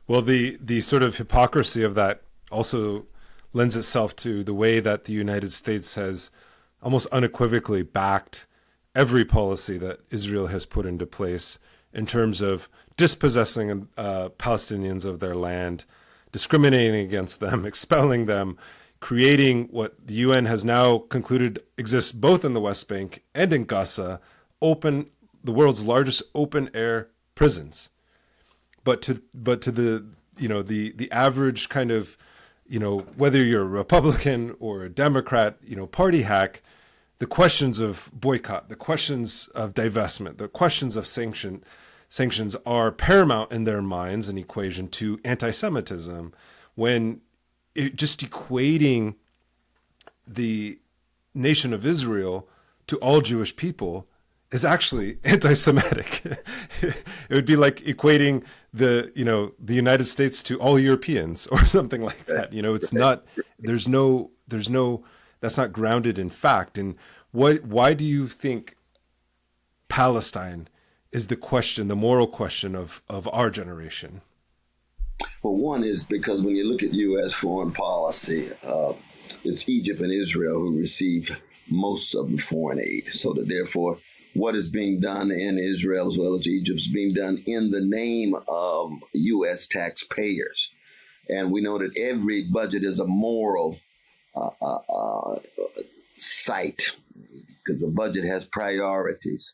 Well, the sort of hypocrisy of that also lends itself to the way that the United States has almost unequivocally backed every policy that Israel has put into place in terms of dispossessing Palestinians of their land, discriminating against them, expelling them, creating what the UN has now concluded exists both in the West Bank and in Gaza, the world's largest open air prisons. But to the the average kind of whether you're a Republican or a Democrat party hack, the questions of boycott, the questions of divestment, the questions of sanctions are paramount in their minds and equation to anti-Semitism, when just equating the nation of Israel to all Jewish people is actually anti-Semitic. It would be like equating the United States to all Europeans or something like that. It's not. There's no. That's not grounded in fact. And why do you think Palestine is the question, the moral question of our generation? Well, one is because when you look at U.S. foreign policy, it's Egypt and Israel who receive most of the foreign aid. So that therefore, what is being done in Israel as well as Egypt is being done in the name of U.S. taxpayers. And we know that every budget is a moral site, because the budget has priorities.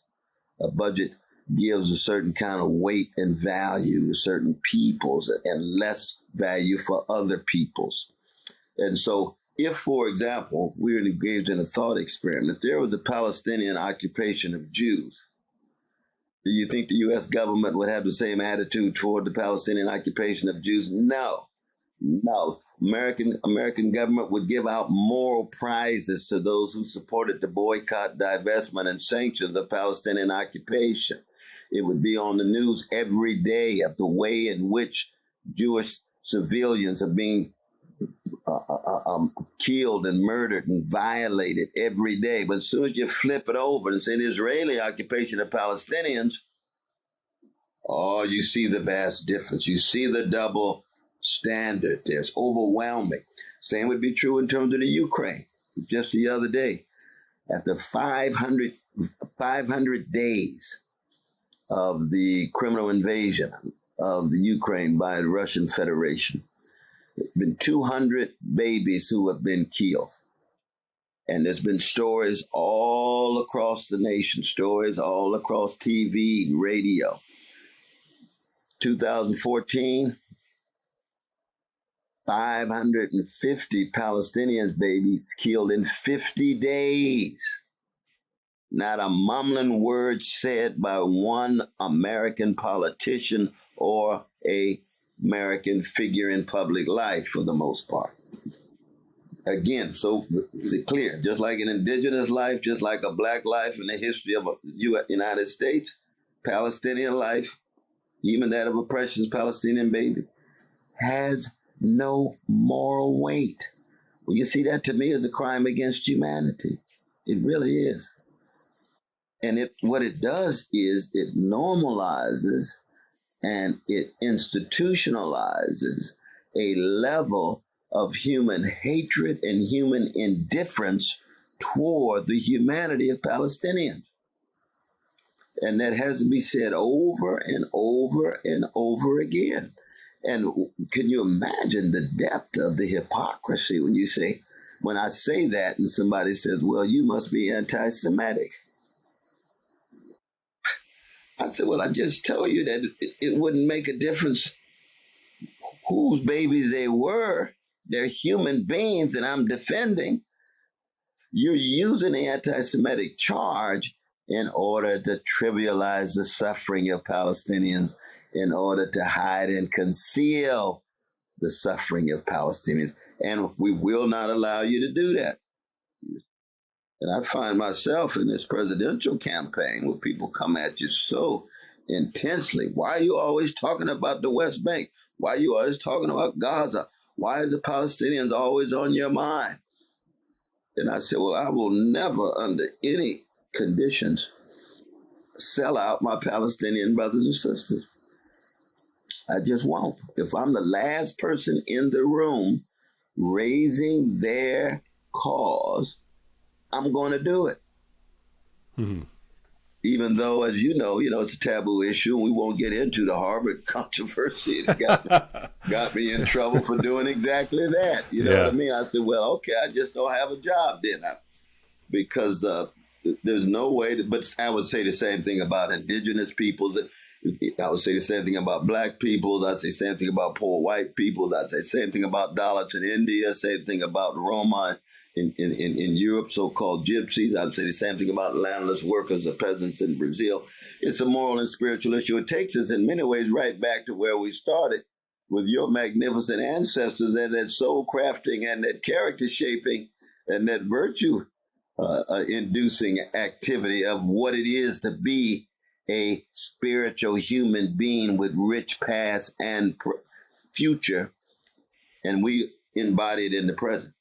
A budget gives a certain kind of weight and value to certain peoples and less value for other peoples. And so if, for example, we were engaged in a thought experiment, if there was a Palestinian occupation of Jews, do you think the U.S. government would have the same attitude toward the Palestinian occupation of Jews? No. American government would give out moral prizes to those who supported the boycott, divestment, and sanctions of Palestinian occupation. It would be on the news every day of the way in which Jewish civilians are being killed and murdered and violated every day. But as soon as you flip it over and say the Israeli occupation of Palestinians, oh, you see the vast difference. You see the double standard there. It's overwhelming. Same would be true in terms of the Ukraine. Just the other day, after 500 days of the criminal invasion of the Ukraine by the Russian Federation, there have been 200 babies who have been killed. And there's been stories all across the nation, stories all across TV and radio. 2014, 550 Palestinians babies killed in 50 days. Not a mumbling word said by one American politician or a American figure in public life for the most part. Again, so is it clear? Just like an indigenous life, just like a black life in the history of the United States, Palestinian life, even that of a precious Palestinian baby, has no moral weight. Well, you see, that to me is a crime against humanity. It really is. And what it does is it normalizes and it institutionalizes a level of human hatred and human indifference toward the humanity of Palestinians. And that has to be said over and over and over again. And can you imagine the depth of the hypocrisy when I say that and somebody says, well, you must be anti-Semitic. I said, well, I just told you that it wouldn't make a difference whose babies they were. They're human beings that I'm defending. You're using the anti-Semitic charge in order to trivialize the suffering of Palestinians, in order to hide and conceal the suffering of Palestinians. And we will not allow you to do that. And I find myself in this presidential campaign where people come at you so intensely. Why are you always talking about the West Bank? Why are you always talking about Gaza? Why is the Palestinians always on your mind? And I said, well, I will never, under any conditions, sell out my Palestinian brothers and sisters. I just won't. If I'm the last person in the room raising their cause, I'm going to do it. Mhm. Even though, as you know, it's a taboo issue, and we won't get into the Harvard controversy. It got me in trouble for doing exactly that. You know what I Yeah. mean? I said, well, okay, I just don't have a job then, because there's no way to, but I would say the same thing about indigenous peoples. I would say the same thing about black peoples. I'd say the same thing about poor white peoples. I'd say the same thing about Dalits in India. Same thing about Roma in Europe, so-called gypsies. I'd say the same thing about landless workers or peasants in Brazil. It's a moral and spiritual issue. It takes us in many ways right back to where we started with your magnificent ancestors and that soul crafting and that character shaping and that virtue inducing activity of what it is to be a spiritual human being with rich past and future, and we embody it in the present.